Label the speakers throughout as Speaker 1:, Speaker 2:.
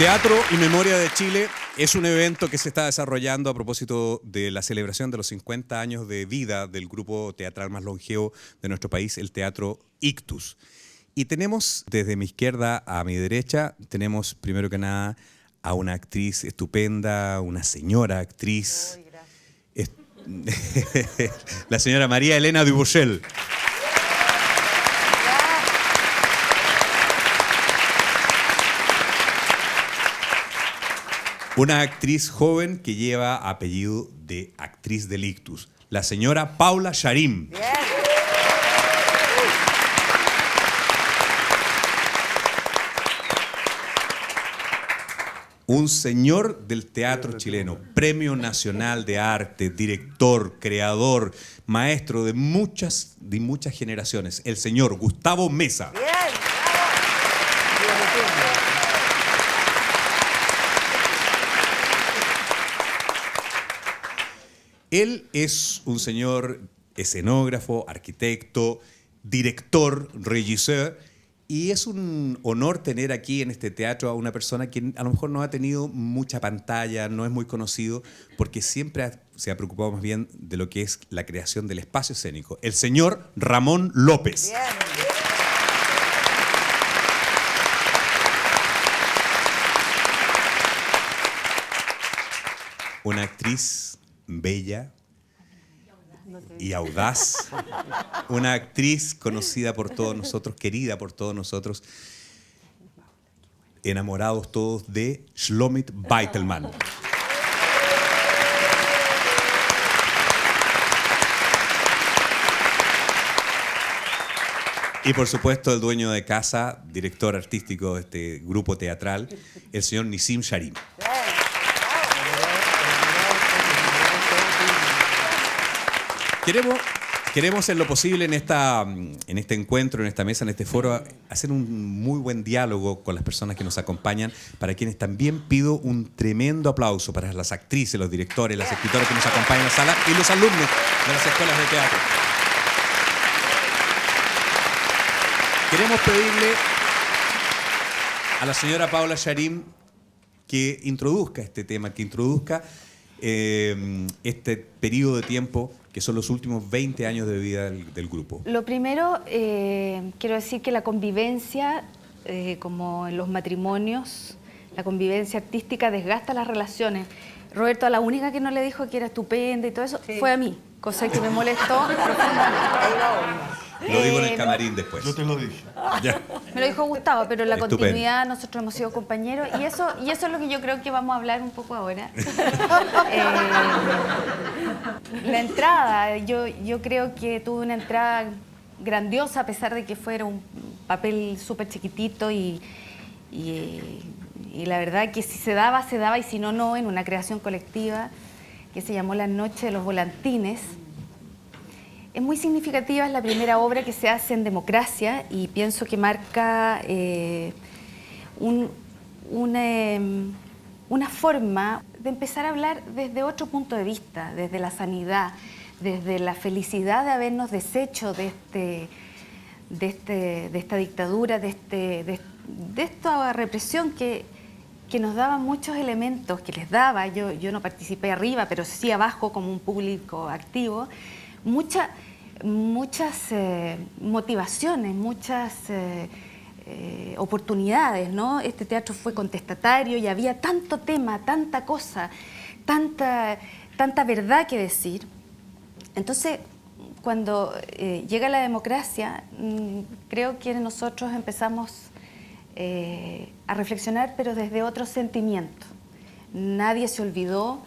Speaker 1: Teatro y Memoria de Chile es un evento que se está desarrollando a propósito de la celebración de los 50 años de vida del grupo teatral más longevo de nuestro país, el Teatro Ictus. Y tenemos desde mi izquierda a mi derecha, tenemos primero que nada a una actriz estupenda, una señora actriz, la señora María Elena Dubuchel. Una actriz joven que lleva apellido de actriz del Ictus, la señora Paula Charim. Bien. Un señor del teatro chileno, Premio Nacional de Arte, director, creador, maestro de muchas generaciones, el señor Gustavo Meza. Bien. Él es un señor escenógrafo, arquitecto, director, regisseur, y es un honor tener aquí en este teatro a una persona que a lo mejor no ha tenido mucha pantalla, no es muy conocido, porque siempre se ha preocupado más bien de lo que es la creación del espacio escénico. El señor Ramón López. Bien. Una actriz bella y audaz, una actriz conocida por todos nosotros, querida por todos nosotros, enamorados todos de Shlomit Beitelman. Y por supuesto el dueño de casa, director artístico de este grupo teatral, el señor Nissim Charim. Queremos en lo posible en este encuentro, en esta mesa, en este foro, hacer un muy buen diálogo con las personas que nos acompañan, para quienes también pido un tremendo aplauso para las actrices, los directores, las escritoras que nos acompañan en la sala y los alumnos de las escuelas de teatro. Queremos pedirle a la señora Paula Charim que introduzca este tema, que introduzca este periodo de tiempo que son los últimos 20 años de vida del grupo.
Speaker 2: Lo primero, quiero decir que la convivencia, como en los matrimonios, la convivencia artística desgasta las relaciones. Roberto, a la única que no le dijo que era estupenda y todo eso, sí, fue a mí, cosa que me molestó profundamente.
Speaker 1: Lo digo en el camarín después.
Speaker 3: Yo te lo dije.
Speaker 2: Me lo dijo Gustavo, pero en la
Speaker 1: Estupendo.
Speaker 2: Continuidad nosotros hemos sido compañeros y eso es lo que yo creo que vamos a hablar un poco ahora. La entrada, yo creo que tuve una entrada grandiosa a pesar de que fuera un papel súper chiquitito y la verdad que si se daba, se daba y si no, no, en una creación colectiva que se llamó La Noche de los Volantines. Es muy significativa, es la primera obra que se hace en democracia y pienso que marca una forma de empezar a hablar desde otro punto de vista, desde la sanidad, desde la felicidad de habernos deshecho de esta dictadura, de esta represión que nos daba muchos elementos, que les daba, yo no participé arriba, pero sí abajo como un público activo, muchas motivaciones, muchas oportunidades, ¿no? Este teatro fue contestatario y había tanto tema, tanta cosa, tanta verdad que decir. Entonces, cuando llega la democracia, creo que nosotros empezamos a reflexionar, pero desde otro sentimiento. Nadie se olvidó.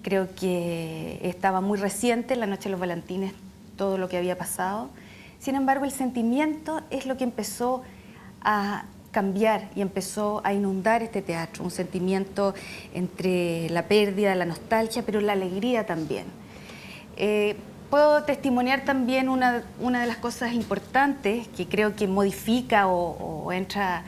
Speaker 2: Creo que estaba muy reciente, La Noche de los Volantines, todo lo que había pasado. Sin embargo, el sentimiento es lo que empezó a cambiar y empezó a inundar este teatro. Un sentimiento entre la pérdida, la nostalgia, pero la alegría también. Puedo testimoniar también una de las cosas importantes que creo que modifica o entra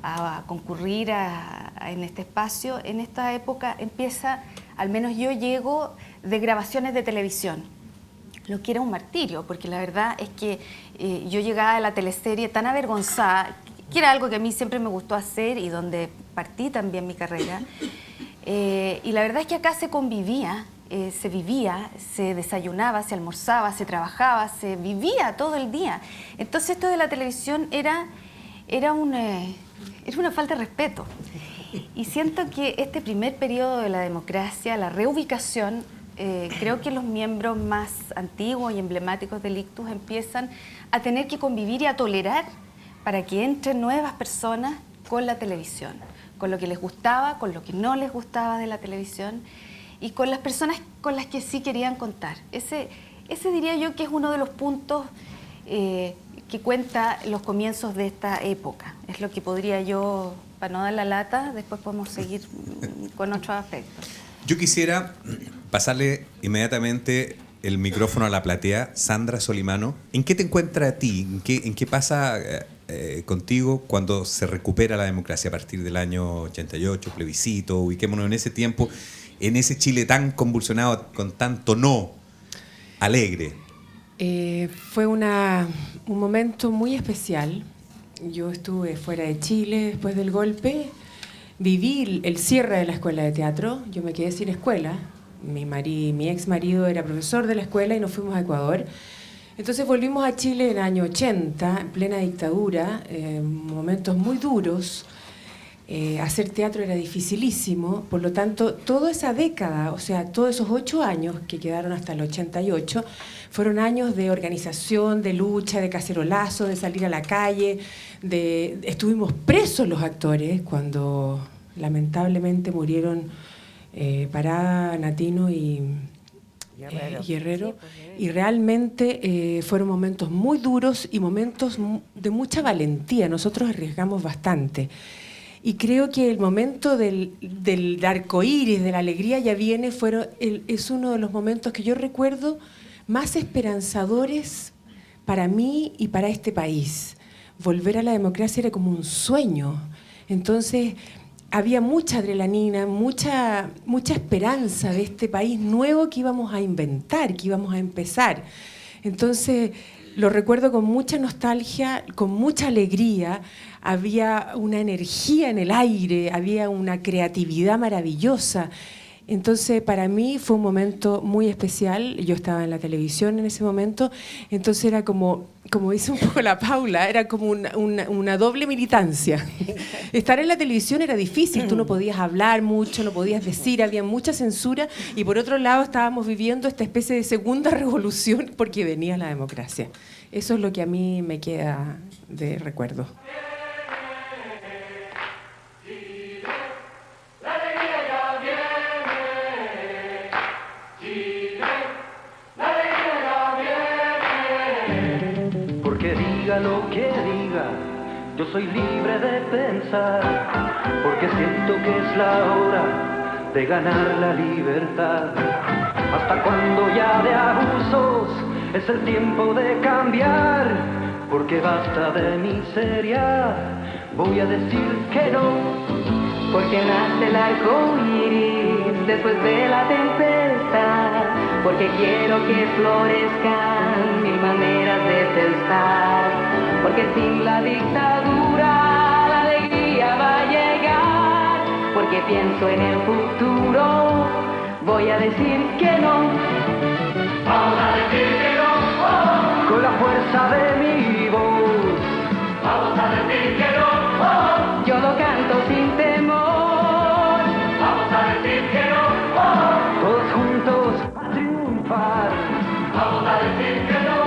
Speaker 2: a concurrir en este espacio. En esta época empieza, al menos yo llego de grabaciones de televisión, lo que era un martirio, porque la verdad es que yo llegaba a la teleserie tan avergonzada que era algo que a mí siempre me gustó hacer y donde partí también mi carrera. Y la verdad es que acá se convivía, se vivía, se desayunaba, se almorzaba, se trabajaba, se vivía todo el día. Entonces esto de la televisión era una falta de respeto. Y siento que este primer periodo de la democracia, la reubicación, creo que los miembros más antiguos y emblemáticos del Ictus empiezan a tener que convivir y a tolerar para que entren nuevas personas con la televisión, con lo que les gustaba, con lo que no les gustaba de la televisión y con las personas con las que sí querían contar. Ese diría yo que es uno de los puntos que cuenta los comienzos de esta época. Es lo que podría yo, para no dar la lata, después podemos seguir con otros aspectos.
Speaker 1: Yo quisiera pasarle inmediatamente el micrófono a la platea. Sandra Solimano, ¿en qué te encuentras a ti? ¿En qué pasa contigo cuando se recupera la democracia a partir del año 88, plebiscito? Ubiquémonos en ese tiempo, en ese Chile tan convulsionado, con tanto no alegre.
Speaker 3: Fue un momento muy especial. Yo estuve fuera de Chile después del golpe. Viví el cierre de la escuela de teatro. Yo me quedé sin escuela. Mi ex marido era profesor de la escuela y nos fuimos a Ecuador. Entonces volvimos a Chile en el año 80, en plena dictadura, momentos muy duros. Hacer teatro era dificilísimo, por lo tanto, toda esa década, o sea, todos esos 8 años que quedaron hasta el 88, fueron años de organización, de lucha, de cacerolazo, de salir a la calle, estuvimos presos los actores cuando lamentablemente murieron Parada, Natino y Guerrero. Y realmente fueron momentos muy duros y momentos de mucha valentía. Nosotros arriesgamos bastante. Y creo que el momento del arcoíris, de la alegría ya viene, es uno de los momentos que yo recuerdo más esperanzadores para mí y para este país. Volver a la democracia era como un sueño. Entonces había mucha adrenalina, mucha esperanza de este país nuevo que íbamos a inventar, que íbamos a empezar. Entonces lo recuerdo con mucha nostalgia, con mucha alegría. Había una energía en el aire, había una creatividad maravillosa. Entonces, para mí fue un momento muy especial. Yo estaba en la televisión en ese momento, entonces era como dice un poco la Paula, era como una doble militancia. Estar en la televisión era difícil, tú no podías hablar mucho, no podías decir, había mucha censura, y por otro lado estábamos viviendo esta especie de segunda revolución porque venía la democracia. Eso es lo que a mí me queda de recuerdo.
Speaker 4: Lo que diga, yo soy libre de pensar, porque siento que es la hora de ganar la libertad. Hasta cuando ya de abusos es el tiempo de cambiar, porque basta de miseria, voy a decir que no.
Speaker 5: Porque nace el arco iris después de la tempestad, porque quiero que florezcan mil maneras de pensar, porque sin la dictadura la alegría va a llegar, porque pienso en el futuro, voy a decir que no.
Speaker 4: Vamos a decir que no, oh, con la fuerza de mi voz. Vamos a decir que no, oh,
Speaker 5: yo lo canto sin temor.
Speaker 4: Vamos a decir que no, oh, todos juntos a triunfar. Vamos a decir que no,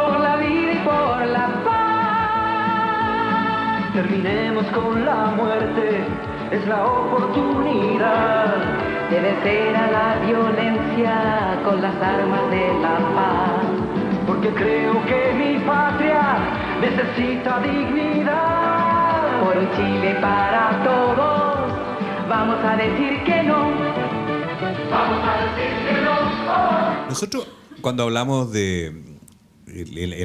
Speaker 5: por la vida y por la paz.
Speaker 4: Terminemos con la muerte, es la oportunidad
Speaker 5: de vencer a la violencia con las armas de la paz.
Speaker 4: Porque creo que mi patria necesita dignidad.
Speaker 5: Por un Chile para todos, vamos a decir que no.
Speaker 4: Vamos a decir que no. Oh.
Speaker 1: Nosotros, cuando hablamos en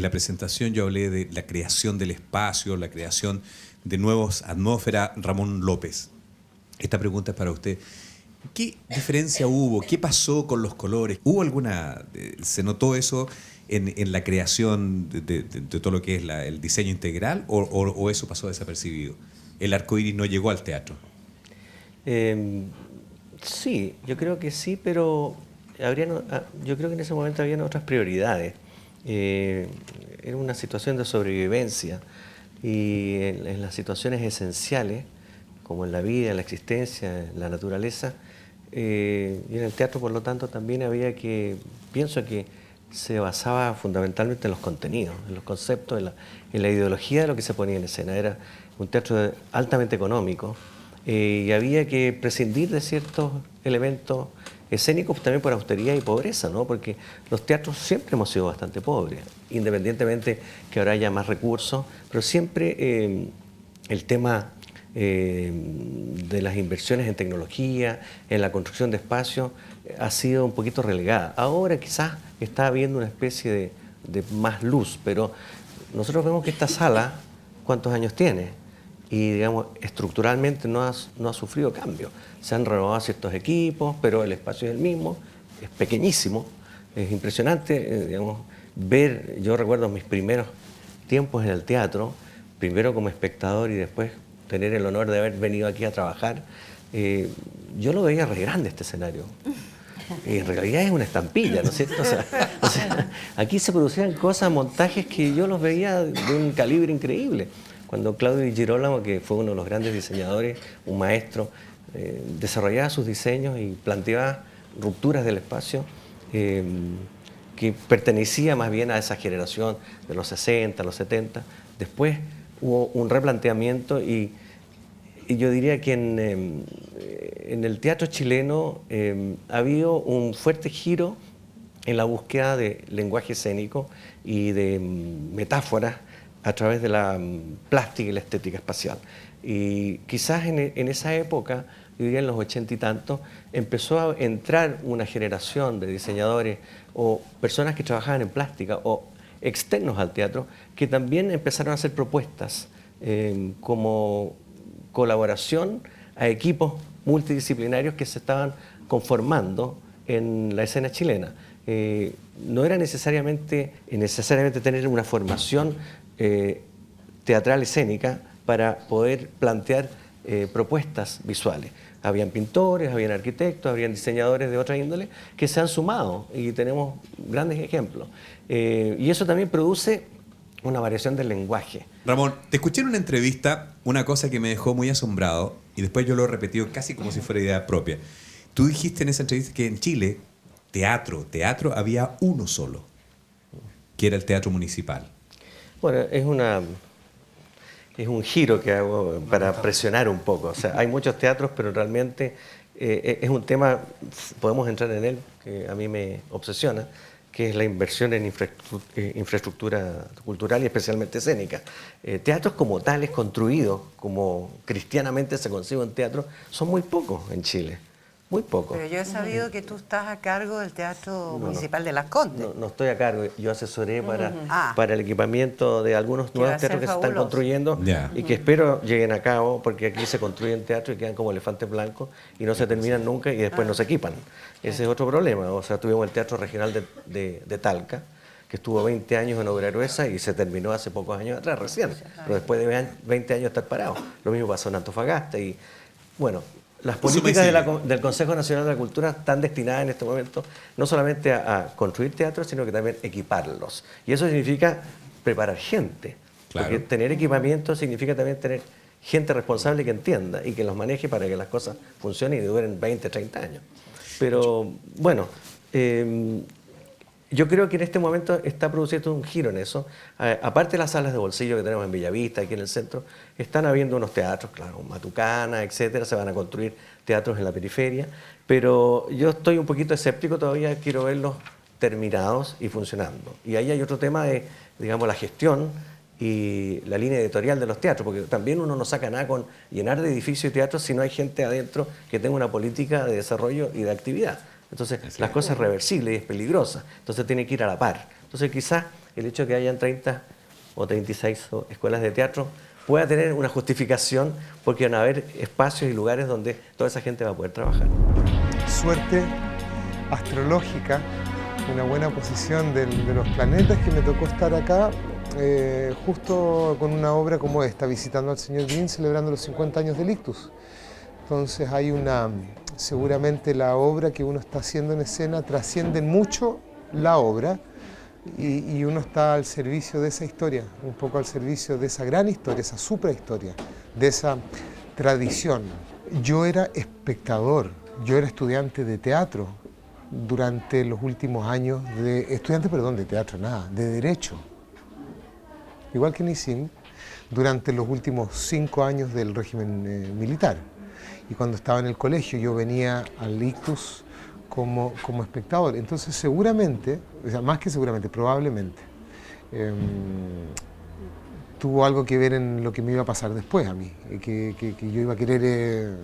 Speaker 1: la presentación, yo hablé de la creación del espacio, la creación de nuevas atmósferas. Ramón López, esta pregunta es para usted. ¿Qué diferencia hubo? ¿Qué pasó con los colores? ¿Hubo alguna, se notó eso en la creación de todo lo que es el diseño integral o eso pasó desapercibido? ¿El arco iris no llegó al teatro?
Speaker 6: Sí, yo creo que sí, pero yo creo que en ese momento habían otras prioridades. Era una situación de sobrevivencia y en las situaciones esenciales, como en la vida, en la existencia, en la naturaleza, y en el teatro, por lo tanto, también pienso que se basaba fundamentalmente en los contenidos, en los conceptos, en la ideología de lo que se ponía en escena. Era un teatro altamente económico y había que prescindir de ciertos elementos escénicos también por austeridad y pobreza, ¿no? Porque los teatros siempre hemos sido bastante pobres, independientemente que ahora haya más recursos, pero siempre el tema de las inversiones en tecnología, en la construcción de espacios, ha sido un poquito relegada. Ahora quizás está habiendo una especie de más luz, pero nosotros vemos que esta sala, ¿cuántos años tiene? Y digamos, estructuralmente no ha sufrido cambio. Se han renovado ciertos equipos, pero el espacio es el mismo, es pequeñísimo, es impresionante, digamos, yo recuerdo mis primeros tiempos en el teatro, primero como espectador y después tener el honor de haber venido aquí a trabajar, yo lo veía re grande este escenario. En realidad es una estampilla, ¿no es cierto? O sea, aquí se producían cosas, montajes que yo los veía de un calibre increíble. Cuando Claudio Di Girolamo, que fue uno de los grandes diseñadores, un maestro, desarrollaba sus diseños y planteaba rupturas del espacio que pertenecía más bien a esa generación de los 60, los 70. Después hubo un replanteamiento y yo diría que en el teatro chileno ha habido un fuerte giro en la búsqueda de lenguaje escénico y de metáforas a través de la plástica y la estética espacial. Y quizás en esa época, yo diría en los 80 y tantos, empezó a entrar una generación de diseñadores o personas que trabajaban en plástica o externos al teatro, que también empezaron a hacer propuestas como colaboración a equipos multidisciplinarios que se estaban conformando en la escena chilena. No era necesariamente tener una formación teatral escénica para poder plantear propuestas visuales. Habían pintores, habían arquitectos, habían diseñadores de otra índole que se han sumado y tenemos grandes ejemplos. Y eso también produce una variación del lenguaje.
Speaker 1: Ramón, te escuché en una entrevista una cosa que me dejó muy asombrado y después yo lo he repetido casi como si fuera idea propia. Tú dijiste en esa entrevista que en Chile, teatro, había uno solo, que era el Teatro Municipal.
Speaker 6: Bueno, es un giro que hago para presionar un poco. O sea, hay muchos teatros, pero realmente es un tema, podemos entrar en él, que a mí me obsesiona, que es la inversión en infraestructura cultural y especialmente escénica. Teatros como tales, construidos como cristianamente se concibe un teatro, son muy pocos en Chile. Muy poco.
Speaker 7: Pero yo he sabido que tú estás a cargo del Teatro Municipal de Las Condes.
Speaker 6: No estoy a cargo. Yo asesoré para el equipamiento de algunos nuevos teatros que se están construyendo y que espero lleguen a cabo, porque aquí se construyen teatros y quedan como elefantes blancos y no se terminan nunca y después no se equipan. Ese es otro problema. O sea, tuvimos el Teatro Regional de Talca, que estuvo 20 años en obra gruesa y se terminó hace pocos años atrás, recién. Pero después de 20 años estar parado. Lo mismo pasó en Antofagasta y, bueno, las políticas del Consejo Nacional de la Cultura están destinadas en este momento no solamente a construir teatros, sino que también equiparlos. Y eso significa preparar gente. Claro. Porque tener equipamiento significa también tener gente responsable que entienda y que los maneje para que las cosas funcionen y duren 20, 30 años. Pero bueno, yo creo que en este momento está produciendo un giro en eso. Aparte de las salas de bolsillo que tenemos en Bellavista, aquí en el centro, están habiendo unos teatros, claro, Matucana, etcétera, se van a construir teatros en la periferia, pero yo estoy un poquito escéptico todavía, quiero verlos terminados y funcionando. Y ahí hay otro tema de, digamos, la gestión y la línea editorial de los teatros, porque también uno no saca nada con llenar de edificios y teatros si no hay gente adentro que tenga una política de desarrollo y de actividad. Entonces, las cosas es reversible y es peligrosa. Entonces, tiene que ir a la par. Entonces, quizás el hecho de que hayan 30 o 36 escuelas de teatro pueda tener una justificación porque van a haber espacios y lugares donde toda esa gente va a poder trabajar.
Speaker 8: suerte astrológica, una buena posición de los planetas, que me tocó estar acá justo con una obra como esta, visitando al señor Green, celebrando los 50 años del ictus. Entonces hay seguramente la obra que uno está haciendo en escena trasciende mucho la obra, y uno está al servicio de esa historia, un poco al servicio de esa gran historia, esa suprahistoria, de esa tradición. Yo era espectador, yo era estudiante de teatro durante los últimos años, de teatro, de derecho. Igual que Nissim, durante los últimos 5 años del régimen militar. Y cuando estaba en el colegio yo venía al ictus como espectador. Entonces seguramente, o sea, más que seguramente, probablemente, tuvo algo que ver en lo que me iba a pasar después a mí, que yo iba a querer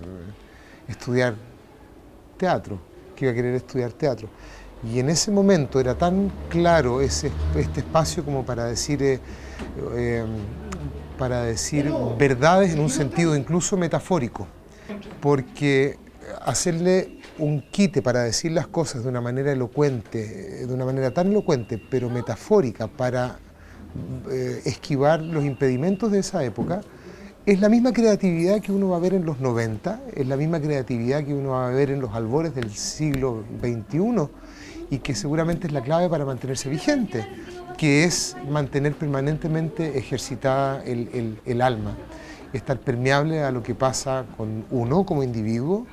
Speaker 8: estudiar teatro, Y en ese momento era tan claro este espacio como para decir verdades en un sentido incluso metafórico, porque hacerle un quite para decir las cosas de una manera elocuente, de una manera tan elocuente, pero metafórica, para esquivar los impedimentos de esa época, es la misma creatividad que uno va a ver en los 90, es la misma creatividad que uno va a ver en los albores del siglo XXI, y que seguramente es la clave para mantenerse vigente, que es mantener permanentemente ejercitada el alma, estar permeable a lo que pasa con uno como individuo,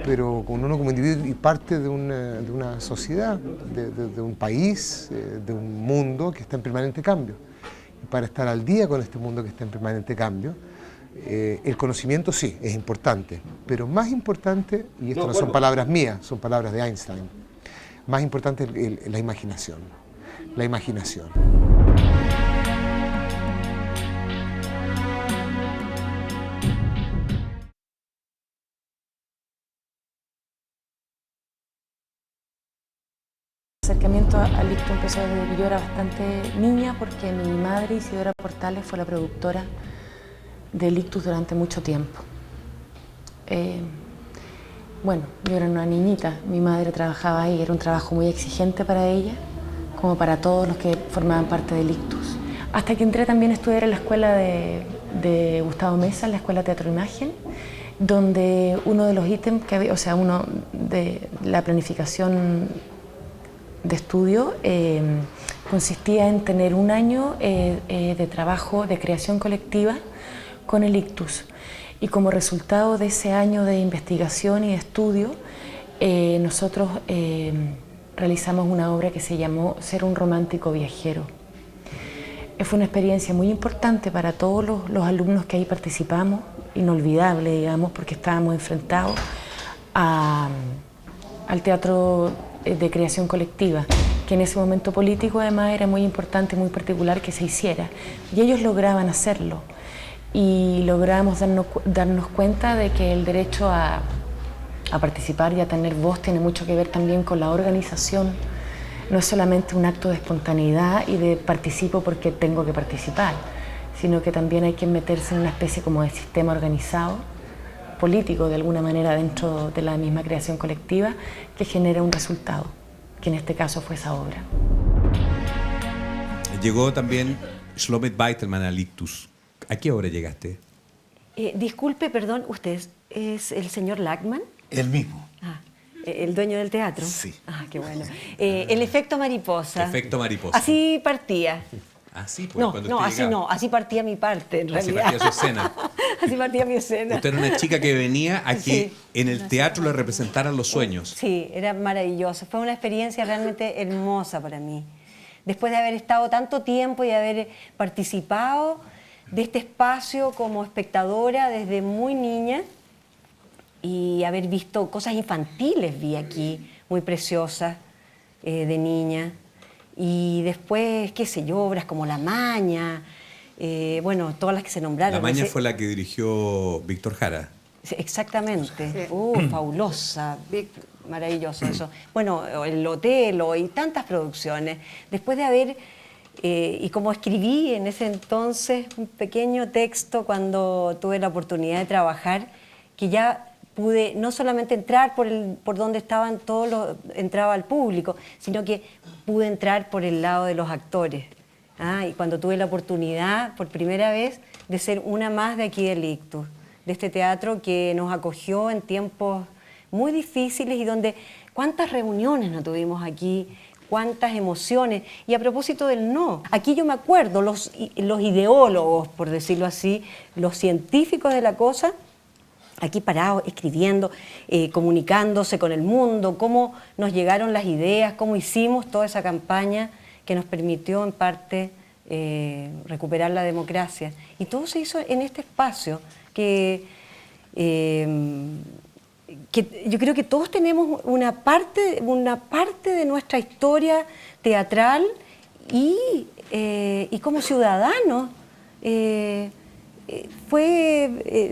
Speaker 8: pero con uno como individuo y parte de una sociedad, de un país, de un mundo que está en permanente cambio. Y para estar al día con este mundo que está en permanente cambio, el conocimiento sí, es importante, pero más importante, y esto no son palabras mías, son palabras de Einstein, más importante es la imaginación. La imaginación.
Speaker 9: El acercamiento al ictus empezó desde que yo era bastante niña, porque mi madre, Isidora Portales, fue la productora del ictus durante mucho tiempo. Bueno, yo era una niñita, mi madre trabajaba ahí, era un trabajo muy exigente para ella, como para todos los que formaban parte del ictus. Hasta que entré también a estudiar en la escuela de Gustavo Meza, en la Escuela Teatro Imagen, donde uno de los ítems que había, o sea, uno de la planificación de estudio consistía en tener un año de trabajo de creación colectiva con el ictus. Y como resultado de ese año de investigación y de estudio, nosotros realizamos una obra que se llamó Ser un romántico viajero. Fue una experiencia muy importante para todos los alumnos que ahí participamos, inolvidable, digamos, porque estábamos enfrentados al teatro de creación colectiva, que en ese momento político además era muy importante, muy particular que se hiciera. Y ellos lograban hacerlo. Y logramos darnos cuenta de que el derecho a participar y a tener voz tiene mucho que ver también con la organización. No es solamente un acto de espontaneidad y de participo porque tengo que participar, sino que también hay que meterse en una especie como de sistema organizado, político de alguna manera dentro de la misma creación colectiva, que genera un resultado, que en este caso fue esa obra.
Speaker 1: Llegó también Shlomo Beitelman al ictus. ¿A qué hora llegaste?
Speaker 10: Disculpe, perdón, ¿usted es el señor Lachman?
Speaker 11: El mismo.
Speaker 10: Ah, ¿el dueño del teatro?
Speaker 11: Sí.
Speaker 10: Ah, qué bueno. El efecto mariposa.
Speaker 1: Efecto mariposa.
Speaker 10: Así partía.
Speaker 1: Así, pues,
Speaker 10: así partía mi parte, en realidad.
Speaker 1: Así partía su escena.
Speaker 10: Así partía mi escena.
Speaker 1: Usted era una chica que venía a que en el teatro le representaran los sueños.
Speaker 10: Sí, era maravilloso. Fue una experiencia realmente hermosa para mí. Después de haber estado tanto tiempo y haber participado de este espacio como espectadora desde muy niña y haber visto cosas infantiles, vi aquí, muy preciosas, de niña. Y después, qué sé yo, obras como La Maña, bueno, todas las que se nombraron.
Speaker 1: La Maña fue la que dirigió Víctor Jara.
Speaker 10: Exactamente. Fabulosa, maravilloso eso. Bueno, El Otelo y tantas producciones. Después de haber, y como escribí en ese entonces un pequeño texto cuando tuve la oportunidad de trabajar, que ya pude no solamente entrar por donde estaban entraba el público, sino que pude entrar por el lado de los actores. Y cuando tuve la oportunidad, por primera vez, de ser una más de aquí del Ictus, de este teatro que nos acogió en tiempos muy difíciles y donde cuántas reuniones no tuvimos aquí, cuántas emociones. Y a propósito del no, aquí yo me acuerdo, los ideólogos, por decirlo así, los científicos de la cosa, aquí parados, escribiendo, comunicándose con el mundo, cómo nos llegaron las ideas, cómo hicimos toda esa campaña que nos permitió en parte recuperar la democracia. Y todo se hizo en este espacio que yo creo que todos tenemos una parte de nuestra historia teatral y como ciudadanos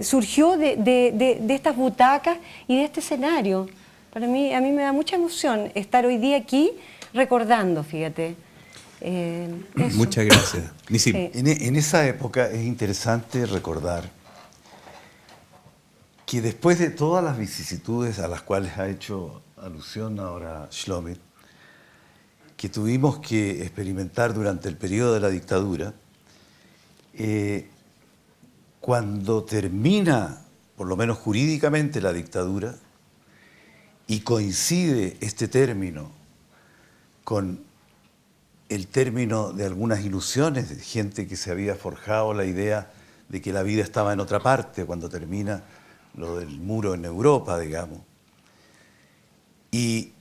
Speaker 10: surgió de estas butacas y de este escenario. A mí me da mucha emoción estar hoy día aquí recordando, fíjate.
Speaker 1: Muchas gracias.
Speaker 10: Sí.
Speaker 11: En esa época es interesante recordar que después de todas las vicisitudes a las cuales ha hecho alusión ahora Shlomit, que tuvimos que experimentar durante el periodo de la dictadura, cuando termina, por lo menos jurídicamente, la dictadura, y coincide este término con el término de algunas ilusiones de gente que se había forjado la idea de que la vida estaba en otra parte, cuando termina lo del muro en Europa, digamos. Y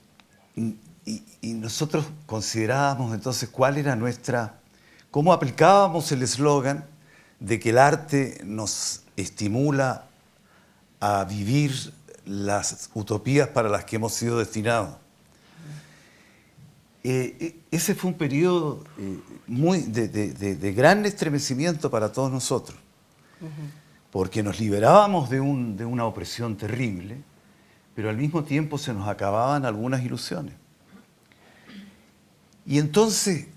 Speaker 11: nosotros considerábamos entonces cuál era cómo aplicábamos el eslogan de que el arte nos estimula a vivir las utopías para las que hemos sido destinados. Ese fue un periodo de gran estremecimiento para todos nosotros, porque nos liberábamos de una opresión terrible, pero al mismo tiempo se nos acababan algunas ilusiones. Y entonces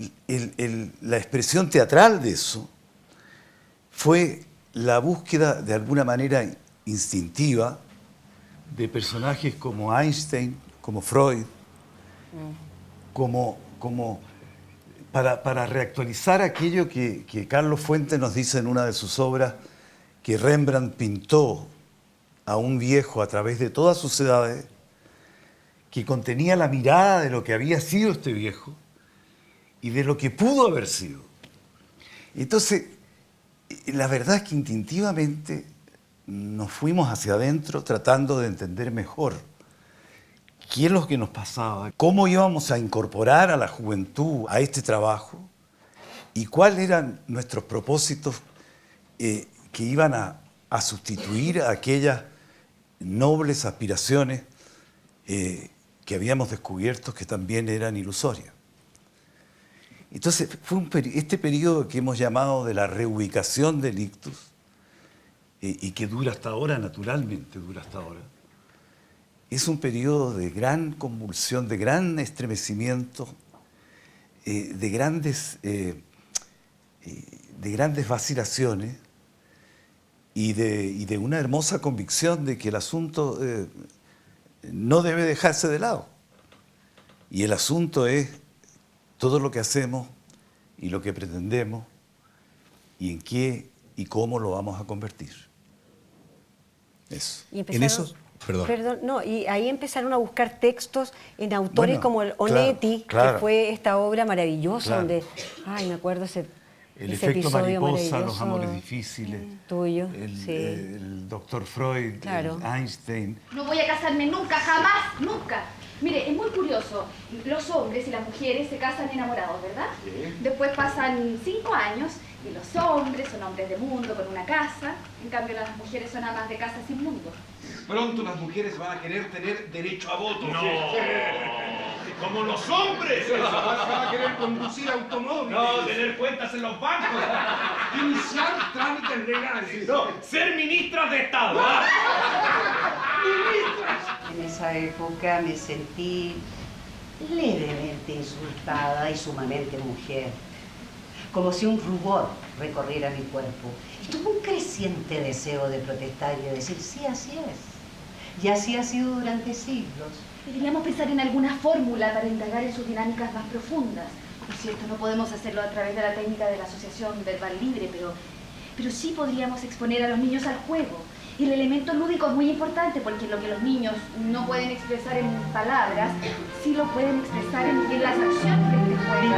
Speaker 11: la expresión teatral de eso fue la búsqueda de alguna manera instintiva de personajes como Einstein, como Freud, para reactualizar aquello que Carlos Fuentes nos dice en una de sus obras, que Rembrandt pintó a un viejo a través de todas sus edades, que contenía la mirada de lo que había sido este viejo y de lo que pudo haber sido. Entonces, la verdad es que instintivamente nos fuimos hacia adentro tratando de entender mejor qué es lo que nos pasaba, cómo íbamos a incorporar a la juventud a este trabajo y cuáles eran nuestros propósitos que iban a sustituir a aquellas nobles aspiraciones que habíamos descubierto que también eran ilusorias. Entonces, fue este periodo que hemos llamado de la reubicación del Ictus, y que dura hasta ahora, naturalmente dura hasta ahora, es un periodo de gran convulsión, de gran estremecimiento, de grandes vacilaciones y de una hermosa convicción de que el asunto no debe dejarse de lado. Y el asunto es todo lo que hacemos y lo que pretendemos y en qué y cómo lo vamos a convertir. Eso.
Speaker 10: En eso, y ahí empezaron a buscar textos en autores como el Onetti, que fue esta obra maravillosa donde, me acuerdo ese
Speaker 11: efecto
Speaker 10: episodio
Speaker 11: mariposa, los amores difíciles,
Speaker 10: tuyo,
Speaker 11: el doctor Freud, el Einstein.
Speaker 12: No voy a casarme nunca, jamás, nunca. Mire, es muy curioso. Los hombres y las mujeres se casan enamorados, ¿verdad? Sí. Después pasan 5 años y los hombres son hombres de mundo con una casa. En cambio, las mujeres son amas de casa sin mundo.
Speaker 13: Pronto las mujeres van a querer tener derecho a voto.
Speaker 14: ¡No! ¡Como los hombres!
Speaker 13: Van a querer conducir automóviles.
Speaker 14: No, tener cuentas en los bancos.
Speaker 13: Iniciar trámites legales.
Speaker 14: No, ser ministras de Estado.
Speaker 7: En esa época me sentí levemente insultada y sumamente mujer. Como si un rubor recorriera mi cuerpo. Y tuve un creciente deseo de protestar y de decir, sí, así es. Y así ha sido durante siglos.
Speaker 12: Deberíamos pensar en alguna fórmula para indagar en sus dinámicas más profundas. Por cierto, no podemos hacerlo a través de la técnica de la asociación verbal libre, pero sí podríamos exponer a los niños al juego. Y el elemento lúdico es muy importante porque lo que los niños no pueden expresar en palabras, sí lo pueden expresar en las acciones de este juego.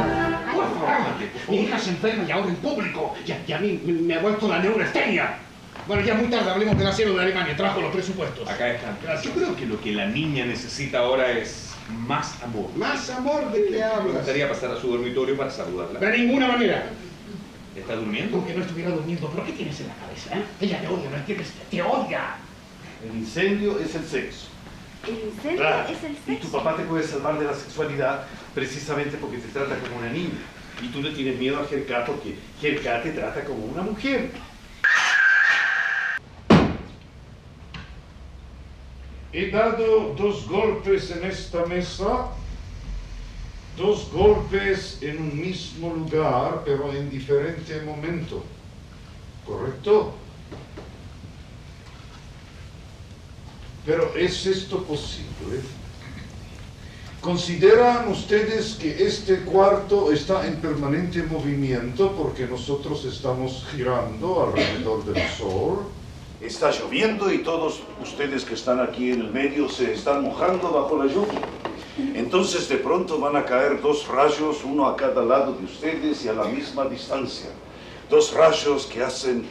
Speaker 14: Por favor, mi hija se enferma y ahora en público. Y a mí me ha vuelto la neurastenia. Bueno, ya muy tarde, hablemos del acero de Alemania. Trajo los presupuestos.
Speaker 13: Acá están.
Speaker 14: Gracias.
Speaker 13: Yo creo que lo que la niña necesita ahora es más amor.
Speaker 14: ¿Más amor? ¿De qué
Speaker 13: Me
Speaker 14: hablas?
Speaker 13: gustaría pasar a su dormitorio para saludarla.
Speaker 14: De ninguna manera.
Speaker 13: ¿Está durmiendo?
Speaker 14: Aunque no estuviera durmiendo, ¿pero qué tienes en la cabeza? Ella te odia, ¿no entiendes? ¡Te odia!
Speaker 11: El incendio es el sexo.
Speaker 12: El incendio
Speaker 11: Claro.
Speaker 12: es el
Speaker 11: Y tu
Speaker 12: sexo.
Speaker 11: papá te puede salvar de la sexualidad precisamente porque te trata como una niña. Y tú le tienes miedo a Jerka porque Jerka te trata como una mujer.
Speaker 15: He dado 2 golpes en esta mesa, 2 golpes en un mismo lugar, pero en diferente momento. ¿Correcto? Pero ¿es esto posible? ¿Consideran ustedes que este cuarto está en permanente movimiento porque nosotros estamos girando alrededor del Sol?
Speaker 11: Está lloviendo y todos ustedes que están aquí en el medio se están mojando bajo la lluvia. Entonces de pronto van a caer 2 rayos, uno a cada lado de ustedes y a la misma distancia. 2 rayos que hacen...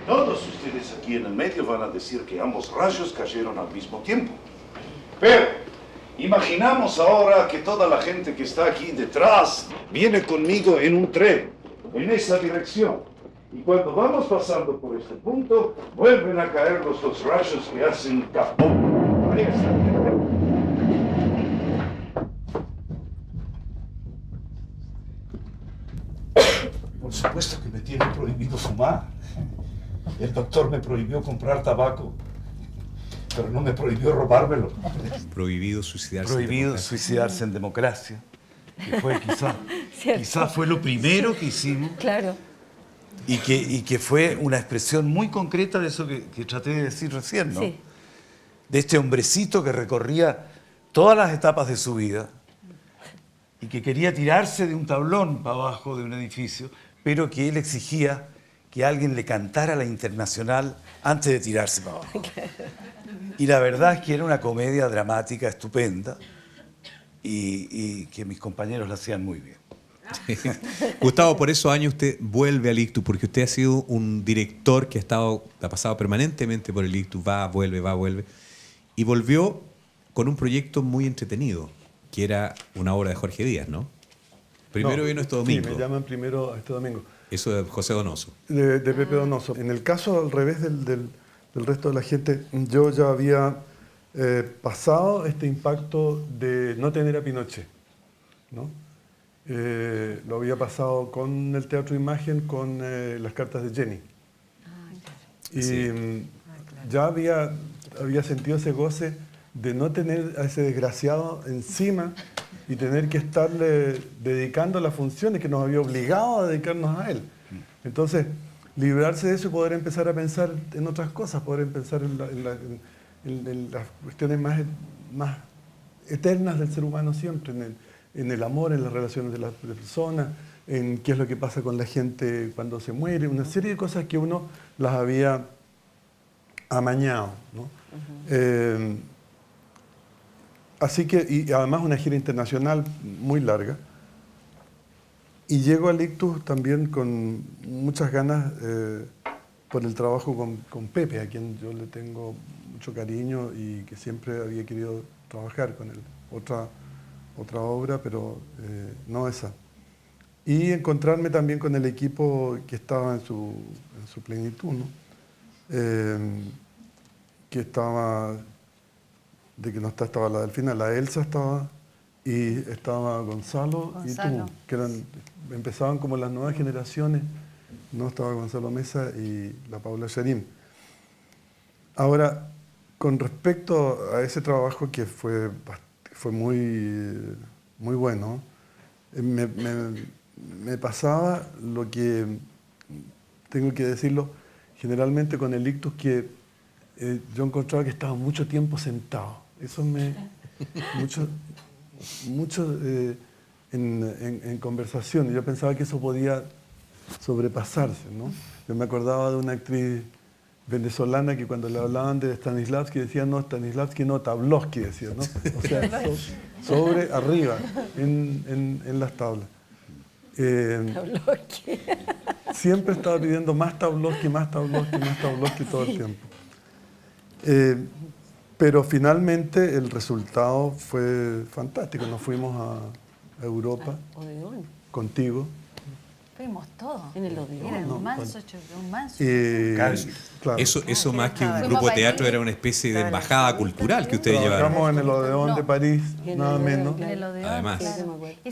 Speaker 11: Todos ustedes aquí en el medio van a decir que ambos rayos cayeron al mismo tiempo. Pero imaginamos ahora que toda la gente que está aquí detrás viene conmigo en un tren, en esa dirección. Y cuando vamos pasando por este punto, vuelven a caer los 2 rayos que hacen capó. Ahí está. Por supuesto que me tiene prohibido fumar. El doctor me prohibió comprar tabaco, pero no me prohibió robármelo.
Speaker 1: Prohibido suicidarse.
Speaker 11: Prohibido suicidarse en democracia. Que fue quizá fue lo primero que hicimos.
Speaker 10: Claro.
Speaker 11: Y que fue una expresión muy concreta de eso que traté de decir recién, ¿no?
Speaker 10: Sí.
Speaker 11: De este hombrecito que recorría todas las etapas de su vida y que quería tirarse de un tablón para abajo de un edificio, pero que él exigía que alguien le cantara la Internacional antes de tirarse para abajo. Y la verdad es que era una comedia dramática estupenda y que mis compañeros la hacían muy bien.
Speaker 1: Gustavo, por esos años usted vuelve al Ictus, porque usted ha sido un director que ha pasado permanentemente por el Ictus, va, vuelve, y volvió con un proyecto muy entretenido, que era una obra de Jorge Díaz, ¿no? Primero vino este domingo.
Speaker 16: Sí, me llaman primero a este domingo.
Speaker 1: Eso de José Donoso.
Speaker 16: De Pepe Donoso. En el caso al revés del resto de la gente, yo ya había pasado este impacto de no tener a Pinochet, ¿no? Lo había pasado con el Teatro Imagen, con las cartas de Jenny. Y ya había sentido ese goce de no tener a ese desgraciado encima y tener que estarle dedicando las funciones que nos había obligado a dedicarnos a él. Entonces, librarse de eso y poder empezar a pensar en otras cosas, poder pensar en las cuestiones más eternas del ser humano siempre, en el amor, en las relaciones de las personas, en qué es lo que pasa con la gente cuando se muere, una serie de cosas que uno las había amañado, ¿no? Así que, y además una gira internacional muy larga. Y llego al Ictus también con muchas ganas por el trabajo con Pepe, a quien yo le tengo mucho cariño y que siempre había querido trabajar con él. Otra obra, pero no esa. Y encontrarme también con el equipo que estaba en su plenitud, ¿no? Que estaba, de que no estaba la Delfina, la Elsa estaba, y estaba Gonzalo y tú, que empezaban como las nuevas generaciones, no estaba Gonzalo Mesa y la Paula Sharim. Ahora, con respecto a ese trabajo que fue muy bueno, me pasaba lo que, tengo que decirlo, generalmente con el ictus, que yo encontraba que estaba mucho tiempo sentado. Eso mucho en conversación. Yo pensaba que eso podía sobrepasarse, ¿no? Yo me acordaba de una actriz venezolana que cuando le hablaban de Stanislavski decía no, Stanislavski no, Tablovsky decía, ¿no? O sea, sobre, arriba, en las tablas. Siempre estaba pidiendo más Tablovsky, más Tablovsky, más Tablovsky todo el tiempo. Pero finalmente el resultado fue fantástico. Nos fuimos a Europa contigo.
Speaker 2: Fuimos todos.
Speaker 10: En el Odeón.
Speaker 2: Era un manso.
Speaker 1: Claro. Eso más que un grupo de teatro era una especie de embajada cultural que ustedes llevaron.
Speaker 16: Trabajamos en el Odeón de París, nada menos.
Speaker 1: Además.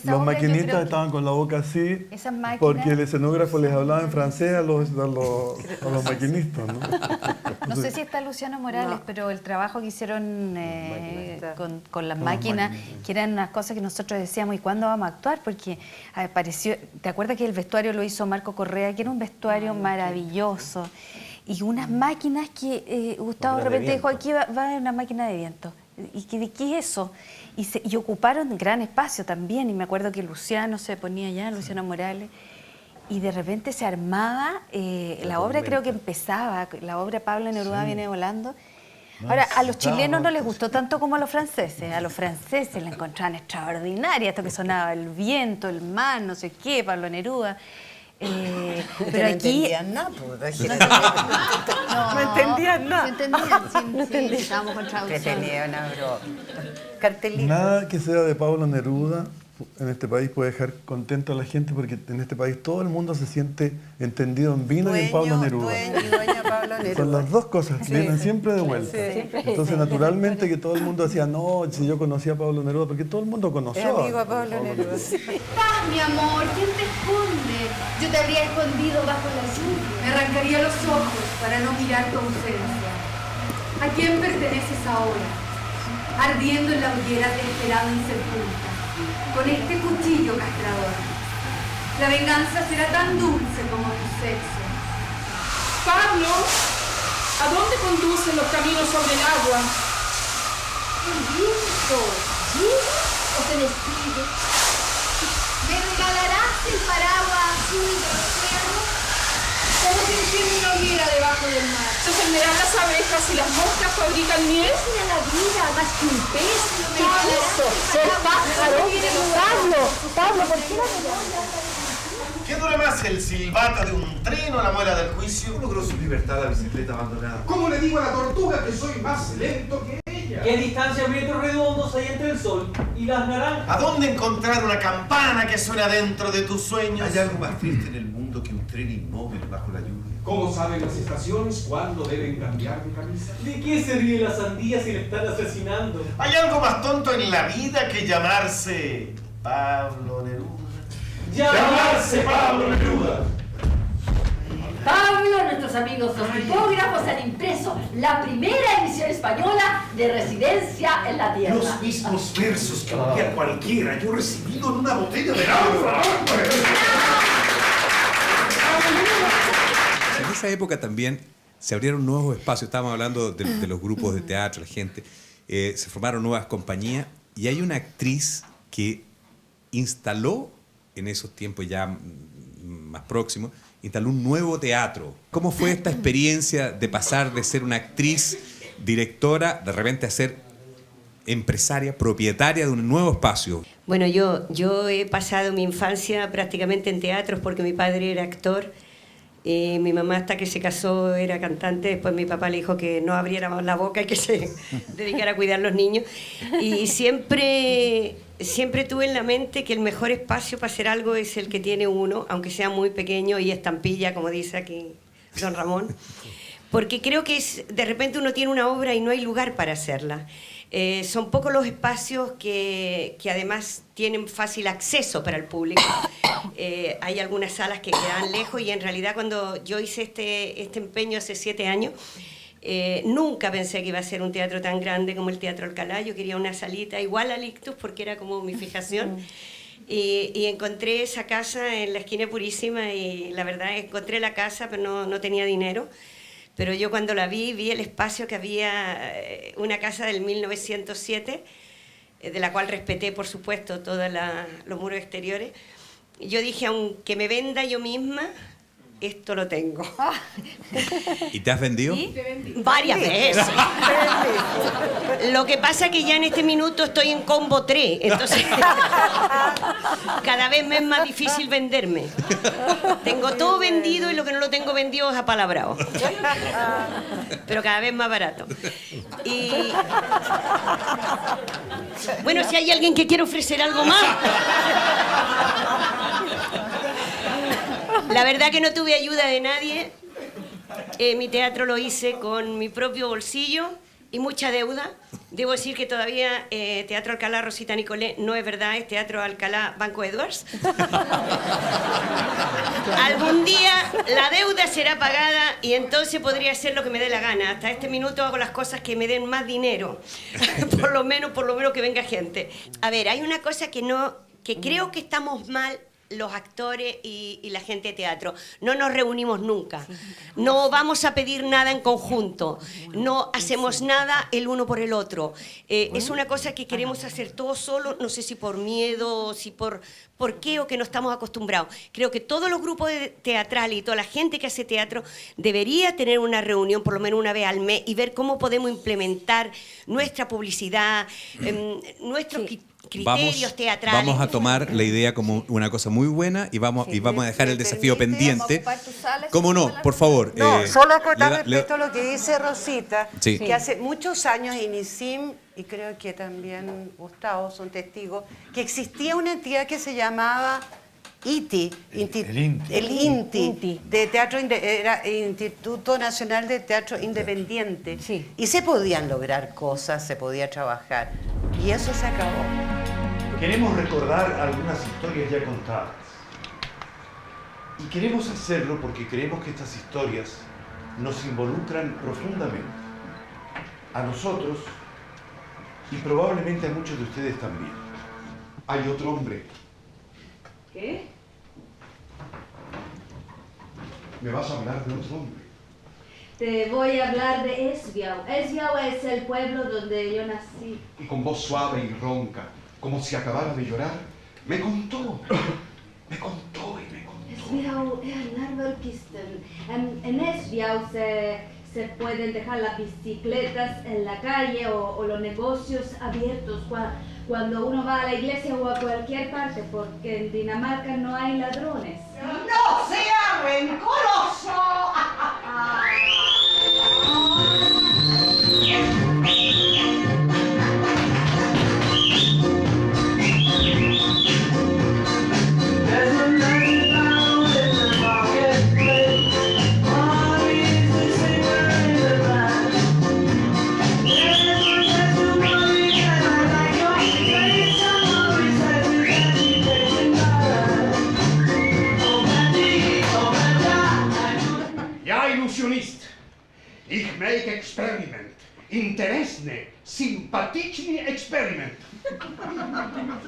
Speaker 16: Los maquinistas estaban con la boca así porque el escenógrafo les hablaba en francés a los maquinistas, ¿no?
Speaker 2: No sé si está Luciano Morales, pero el trabajo que hicieron con las máquinas, que eran unas cosas que nosotros decíamos, ¿y cuándo vamos a actuar? Porque apareció, ¿te acuerdas que el vestuario lo hizo Marco Correa, que era un vestuario maravilloso? Y unas máquinas que Gustavo de repente dijo, aquí va a haber una máquina de viento. ¿Y de qué es eso? Y ocuparon gran espacio también. Y me acuerdo que Luciano se ponía allá, Luciano Morales, y de repente se armaba, la obra creo que empezaba, la obra Pablo Neruda viene volando. Ahora, a los chilenos no les gustó tanto como a los franceses. A los franceses la encontraban extraordinaria, esto que sonaba el viento, el mar, no sé qué, Pablo Neruda. Pero
Speaker 7: no
Speaker 2: aquí...
Speaker 7: entendían nada, pues.
Speaker 2: No entendían nada. No entendían, sí, estábamos con
Speaker 7: Que
Speaker 2: traducción.
Speaker 7: tenía una broma. Cartelito.
Speaker 16: Nada que sea de Pablo Neruda en este país puede dejar contento a la gente, porque en este país todo el mundo se siente entendido en vino y en Pablo Neruda.
Speaker 7: Dueño Pablo Neruda.
Speaker 16: Son las dos cosas, vienen siempre de vuelta.
Speaker 7: Sí.
Speaker 16: Entonces, naturalmente que todo el mundo decía, no, si yo conocía a Pablo Neruda, porque todo el mundo conoció
Speaker 7: amigo a Pablo Neruda.
Speaker 12: Paz, mi amor, ¿quién te esconde? Yo te habría escondido bajo la lluvia. Me arrancaría los ojos para no mirar tu ausencia. ¿A quién perteneces ahora? Ardiendo en la hoguera te esperaba insepulta, con este cuchillo castrador. La venganza será tan dulce como tu sexo.
Speaker 17: Pablo, ¿a dónde conducen los caminos sobre el agua?
Speaker 12: El viento, ¿llega o se despide? ¿Me regalarás el paraguas azul del océano? ¿Cómo se enciende una hoguera debajo del mar?
Speaker 17: ¿Se ofenderán las abejas y las moscas fabrican miel?
Speaker 12: ¿Qué será la vida más que un pez?
Speaker 17: ¿Qué es eso? ¡Ser pájaro!
Speaker 12: Pablo, ¿por qué la memoria?
Speaker 13: ¿Qué dura más, el silbato de un tren o la muela del juicio? Logró su libertad la bicicleta abandonada.
Speaker 14: ¿Cómo le digo a la tortuga que soy más lento que ella?
Speaker 18: ¿Qué distancia metros redondos hay entre el sol y las naranjas?
Speaker 13: ¿A dónde encontrar una campana que suena dentro de tus sueños?
Speaker 11: ¿Hay algo más triste en el mundo que un tren inmóvil bajo la lluvia?
Speaker 14: ¿Cómo saben las estaciones cuándo deben cambiar de camisa?
Speaker 18: ¿De qué se ríe la sandía si le están asesinando?
Speaker 13: ¿Hay algo más tonto en la vida que llamarse Pablo Neruda?
Speaker 14: ¡Llamarse Pablo Neruda!
Speaker 19: Pablo, nuestros amigos los tipógrafos han impreso la primera edición española de Residencia en la Tierra.
Speaker 13: Los mismos versos que envía cualquiera, yo he recibido en una botella de agua.
Speaker 1: En esa época también se abrieron nuevos espacios. Estábamos hablando de los grupos de teatro, la gente. Se formaron nuevas compañías y hay una actriz que instaló en esos tiempos ya más próximos, instaló un nuevo teatro. ¿Cómo fue esta experiencia de pasar de ser una actriz, directora, de repente a ser empresaria, propietaria de un nuevo espacio?
Speaker 20: Bueno, yo he pasado mi infancia prácticamente en teatros porque mi padre era actor. Mi mamá hasta que se casó era cantante, después mi papá le dijo que no abriera más la boca y que se dedicara a cuidar a los niños. Y siempre tuve en la mente que el mejor espacio para hacer algo es el que tiene uno, aunque sea muy pequeño y estampilla, como dice aquí don Ramón, porque creo que de repente uno tiene una obra y no hay lugar para hacerla. Son pocos los espacios que además tienen fácil acceso para el público. Hay algunas salas que quedan lejos y en realidad cuando yo hice este empeño hace 7 años, nunca pensé que iba a ser un teatro tan grande como el Teatro Alcalá. Yo quería una salita igual al Ictus porque era como mi fijación. Y encontré esa casa en la esquina Purísima y la verdad encontré la casa, pero no tenía dinero. Pero yo cuando la vi el espacio que había, una casa del 1907, de la cual respeté, por supuesto, todos los muros exteriores. Yo dije, aunque me venda yo misma, esto lo tengo.
Speaker 1: ¿Y te has vendido?
Speaker 20: Varias veces. Lo que pasa es que ya en este minuto estoy en combo 3, entonces cada vez me es más difícil venderme. Tengo todo vendido y lo que no lo tengo vendido es apalabrado. Pero cada vez más barato. Y bueno, si hay alguien que quiere ofrecer algo más. La verdad que no tuve ayuda de nadie. Mi teatro lo hice con mi propio bolsillo y mucha deuda. Debo decir que todavía Teatro Alcalá Rosita Nicolé no es verdad, es Teatro Alcalá Banco Edwards. Algún día la deuda será pagada y entonces podría hacer lo que me dé la gana. Hasta este minuto hago las cosas que me den más dinero. por lo menos que venga gente. A ver, hay una cosa que creo que estamos mal los actores y la gente de teatro. No nos reunimos nunca. No vamos a pedir nada en conjunto. No hacemos nada el uno por el otro. Es una cosa que queremos hacer todos solos, no sé si por miedo, si por qué o que no estamos acostumbrados. Creo que todos los grupos teatrales y toda la gente que hace teatro debería tener una reunión por lo menos una vez al mes y ver cómo podemos implementar nuestra publicidad, nuestros criterios teatrales.
Speaker 1: Vamos a tomar la idea como una cosa muy buena y vamos a dejar el desafío pendiente. ¿Cómo no? Por favor.
Speaker 7: No, solo acotar respecto a lo que dice Rosita,
Speaker 1: Sí.
Speaker 7: que hace muchos años Inisim y creo que también Gustavo son testigos, que existía una entidad que se llamaba ITI, el INTI, de teatro, era Instituto Nacional de Teatro Independiente. Y se podían lograr cosas, se podía trabajar. Y eso se acabó.
Speaker 15: Queremos recordar algunas historias ya contadas. Y queremos hacerlo porque creemos que estas historias nos involucran profundamente. A nosotros y probablemente a muchos de ustedes también. Hay otro hombre.
Speaker 19: ¿Qué?
Speaker 15: ¿Me vas a hablar de otro hombre?
Speaker 12: Te voy a hablar de Esbiau. Esbiau es el pueblo donde yo nací.
Speaker 15: Y con voz suave y ronca, como si acabara de llorar, me contó.
Speaker 12: Esbiau es Narvelkisten. En Esbiau se pueden dejar las bicicletas en la calle o los negocios abiertos cuando uno va a la iglesia o a cualquier parte, porque en Dinamarca no hay ladrones.
Speaker 19: ¡No sea rencoroso!
Speaker 14: Ich make experiment. Interesne, sympatyczny eksperyment.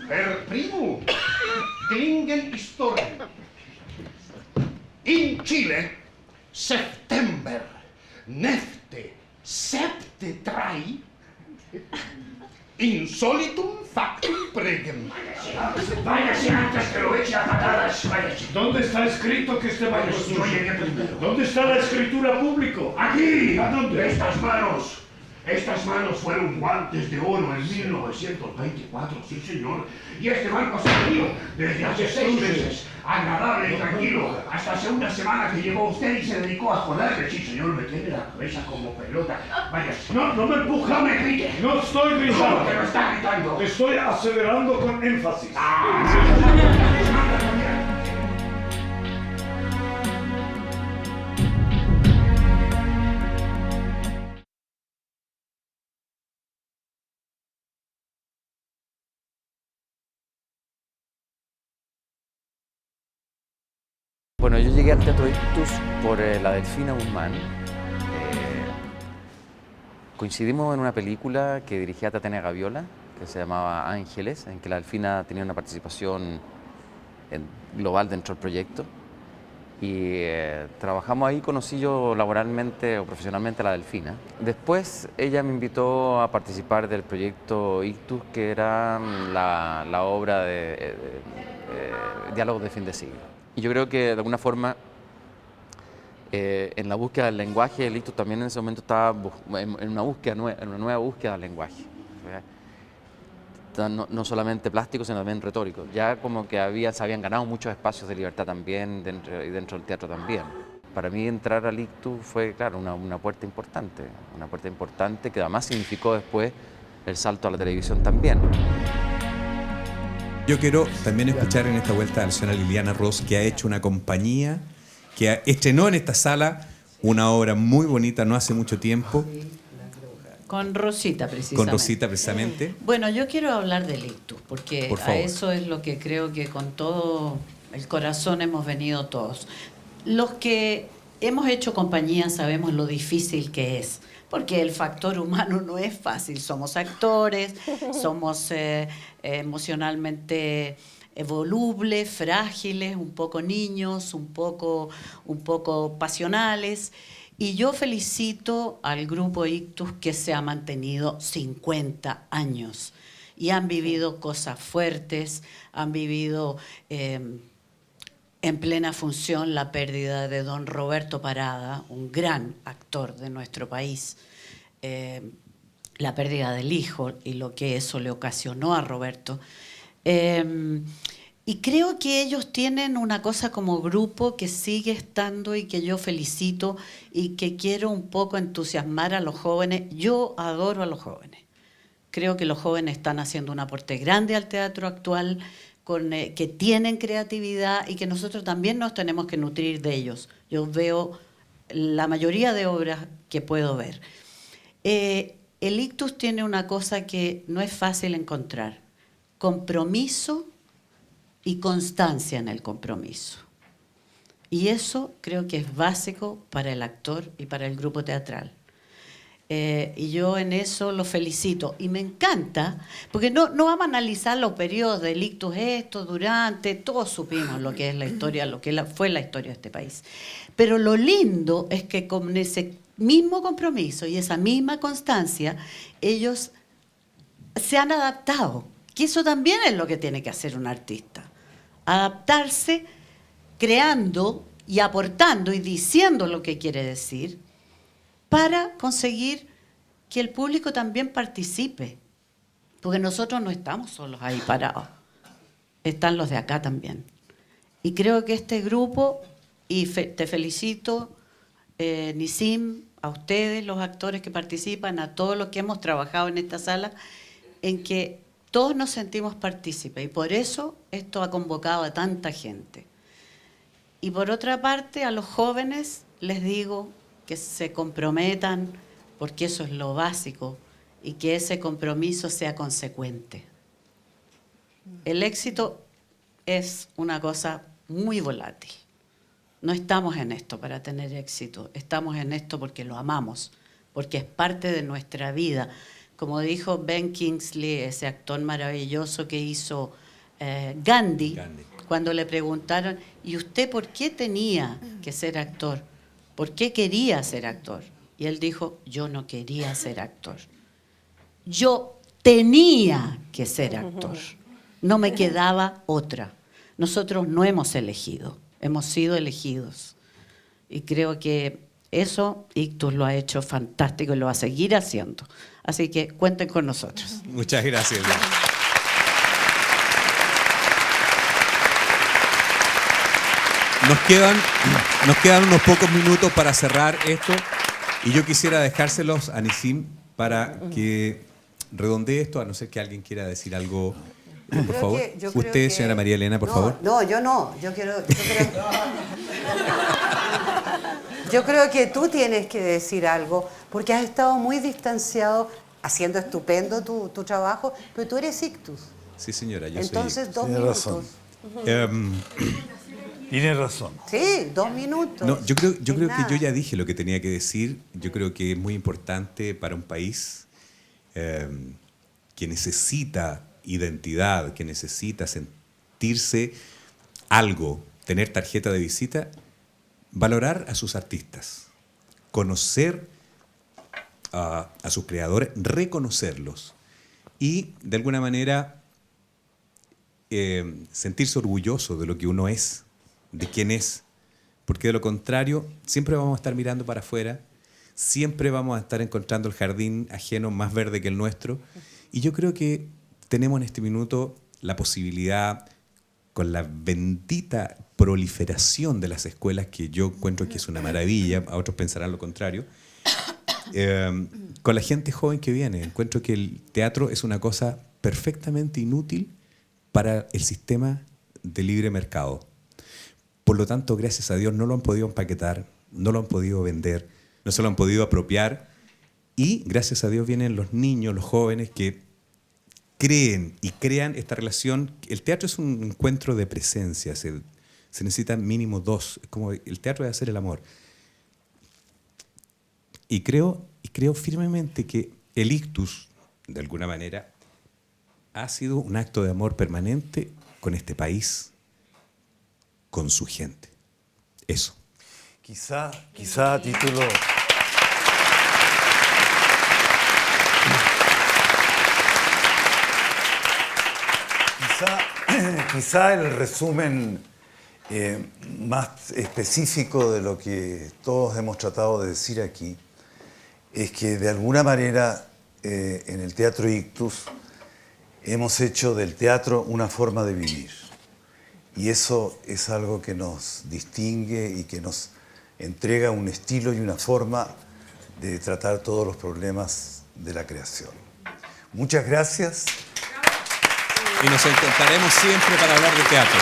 Speaker 14: Per primo, dringen historię. In Chile, september, nefte, septe trai, insolitum factum pregem.
Speaker 15: Váyase antes que lo eche a patadas, váyase. ¿Dónde está escrito que este baño es suyo? ¿Dónde está la escritura público?
Speaker 14: ¡Aquí!
Speaker 15: ¿A dónde?
Speaker 14: Estas manos fueron guantes de oro en 1924, sí señor. Y este banco se ha venido desde hace 6 meses, agradable y tranquilo, hasta hace una semana que llegó usted y se dedicó a joderle. Sí señor, me tiene la cabeza como pelota. Vaya,
Speaker 15: No me empuje.
Speaker 14: No me grite.
Speaker 15: No estoy gritando.
Speaker 14: ¿Cómo que no está gritando?
Speaker 15: Estoy acelerando con énfasis.
Speaker 21: Bueno, yo llegué al Teatro Ictus por la Delfina Guzmán. Coincidimos en una película que dirigía Tatiana Gaviola, que se llamaba Ángeles, en que la Delfina tenía una participación global dentro del proyecto. Y trabajamos ahí, conocí yo laboralmente o profesionalmente a la Delfina. Después ella me invitó a participar del proyecto Ictus, que era la obra de Diálogos de Fin de Siglo. Y yo creo que de alguna forma en la búsqueda del lenguaje, el Ictus también en ese momento estaba en una nueva búsqueda del lenguaje. No solamente plástico, sino también retórico. Ya como que se habían ganado muchos espacios de libertad también dentro del teatro también. Para mí entrar al Ictus fue, claro, una puerta importante que además significó después el salto a la televisión también.
Speaker 1: Yo quiero también escuchar en esta vuelta a la señora Liliana Ross, que ha hecho una compañía, que estrenó en esta sala una obra muy bonita no hace mucho tiempo.
Speaker 3: Con Rosita, precisamente.
Speaker 1: Con Rosita, precisamente.
Speaker 3: Bueno, yo quiero hablar del ictus, porque a eso es lo que creo que con todo el corazón hemos venido todos. Los que hemos hecho compañía sabemos lo difícil que es, porque el factor humano no es fácil. Somos actores, somos emocionalmente volubles, frágiles, un poco niños, un poco pasionales. Y yo felicito al grupo Ictus, que se ha mantenido 50 años y han vivido cosas fuertes, han vivido en plena función la pérdida de don Roberto Parada, un gran actor de nuestro país, la pérdida del hijo y lo que eso le ocasionó a Roberto. Y creo que ellos tienen una cosa como grupo que sigue estando y que yo felicito y que quiero un poco entusiasmar a los jóvenes. Yo adoro a los jóvenes. Creo que los jóvenes están haciendo un aporte grande al teatro actual, que tienen creatividad y que nosotros también nos tenemos que nutrir de ellos. Yo veo la mayoría de obras que puedo ver. El Ictus tiene una cosa que no es fácil encontrar: compromiso y constancia en el compromiso. Y eso creo que es básico para el actor y para el grupo teatral. Y yo en eso lo felicito. Y me encanta, porque no vamos a analizar los periodos del Ictus, durante, todos supimos lo que es la historia, lo que fue la historia de este país. Pero lo lindo es que con ese mismo compromiso y esa misma constancia, ellos se han adaptado. Que eso también es lo que tiene que hacer un artista. Adaptarse, creando y aportando y diciendo lo que quiere decir para conseguir que el público también participe. Porque nosotros no estamos solos ahí parados. Están los de acá también. Y creo que este grupo, y te felicito, Nisim, a ustedes, los actores que participan, a todos los que hemos trabajado en esta sala, en que todos nos sentimos partícipes y por eso esto ha convocado a tanta gente. Y por otra parte, a los jóvenes les digo que se comprometan, porque eso es lo básico, y que ese compromiso sea consecuente. El éxito es una cosa muy volátil. No estamos en esto para tener éxito, estamos en esto porque lo amamos, porque es parte de nuestra vida. Como dijo Ben Kingsley, ese actor maravilloso que hizo Gandhi, cuando le preguntaron, ¿y usted por qué tenía que ser actor? ¿Por qué quería ser actor? Y él dijo, yo no quería ser actor. Yo tenía que ser actor. No me quedaba otra. Nosotros no hemos elegido, hemos sido elegidos. Y creo que eso Ictus lo ha hecho fantástico y lo va a seguir haciendo. Así que cuenten con nosotros.
Speaker 1: Muchas gracias. Nos quedan unos pocos minutos para cerrar esto y yo quisiera dejárselos a Nisim para que redondee esto, a no ser que alguien quiera decir algo. Por favor. Usted, señora María Elena, por favor.
Speaker 7: No, yo no. Yo creo que tú tienes que decir algo, porque has estado muy distanciado, haciendo estupendo tu trabajo, pero tú eres Ictus.
Speaker 1: Sí, señora, yo
Speaker 7: Entonces,
Speaker 1: soy...
Speaker 7: 2 minutos.
Speaker 11: Tiene razón.
Speaker 7: Sí, 2 minutos.
Speaker 1: No, yo creo que yo ya dije lo que tenía que decir. Yo creo que es muy importante para un país que necesita identidad, que necesita sentirse algo, tener tarjeta de visita, valorar a sus artistas, conocer a sus creadores, reconocerlos y, de alguna manera, sentirse orgulloso de lo que uno es, de quién es, porque de lo contrario siempre vamos a estar mirando para afuera, siempre vamos a estar encontrando el jardín ajeno más verde que el nuestro, y yo creo que tenemos en este minuto la posibilidad, con la bendita proliferación de las escuelas, que yo encuentro que es una maravilla, a otros pensarán lo contrario, con la gente joven que viene, encuentro que el teatro es una cosa perfectamente inútil para el sistema de libre mercado. Por lo tanto, gracias a Dios, no lo han podido empaquetar, no lo han podido vender, no se lo han podido apropiar, y gracias a Dios vienen los niños, los jóvenes que creen y crean esta relación. El teatro es un encuentro de presencia, se necesitan mínimo dos, es como el teatro de hacer el amor. Y creo firmemente que el ictus, de alguna manera, ha sido un acto de amor permanente con este país, con su gente. Eso.
Speaker 11: Quizá a título... Quizá el resumen más específico de lo que todos hemos tratado de decir aquí es que de alguna manera en el Teatro Ictus hemos hecho del teatro una forma de vivir. Y eso es algo que nos distingue y que nos entrega un estilo y una forma de tratar todos los problemas de la creación. Muchas gracias.
Speaker 1: Y nos encontraremos siempre para hablar de teatro.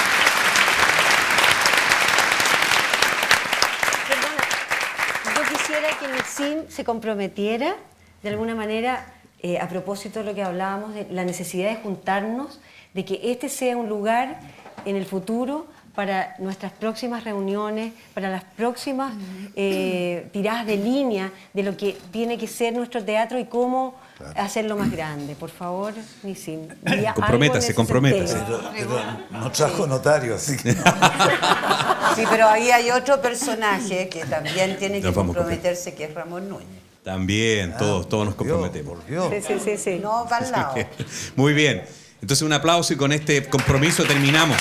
Speaker 10: Perdona, yo quisiera que Nissim se comprometiera de alguna manera, a propósito de lo que hablábamos, de la necesidad de juntarnos, de que este sea un lugar en el futuro para nuestras próximas reuniones, para las próximas tiradas de línea de lo que tiene que ser nuestro teatro y cómo hacerlo más grande. Por favor, Nissim.
Speaker 1: Comprométase.
Speaker 11: Pero no trajo notario, así que...
Speaker 7: Sí, pero ahí hay otro personaje que también tiene que comprometerse, que es Ramón Núñez.
Speaker 1: También, todos nos comprometemos.
Speaker 10: Sí.
Speaker 7: No va al lado.
Speaker 1: Muy bien. Entonces un aplauso y con este compromiso terminamos.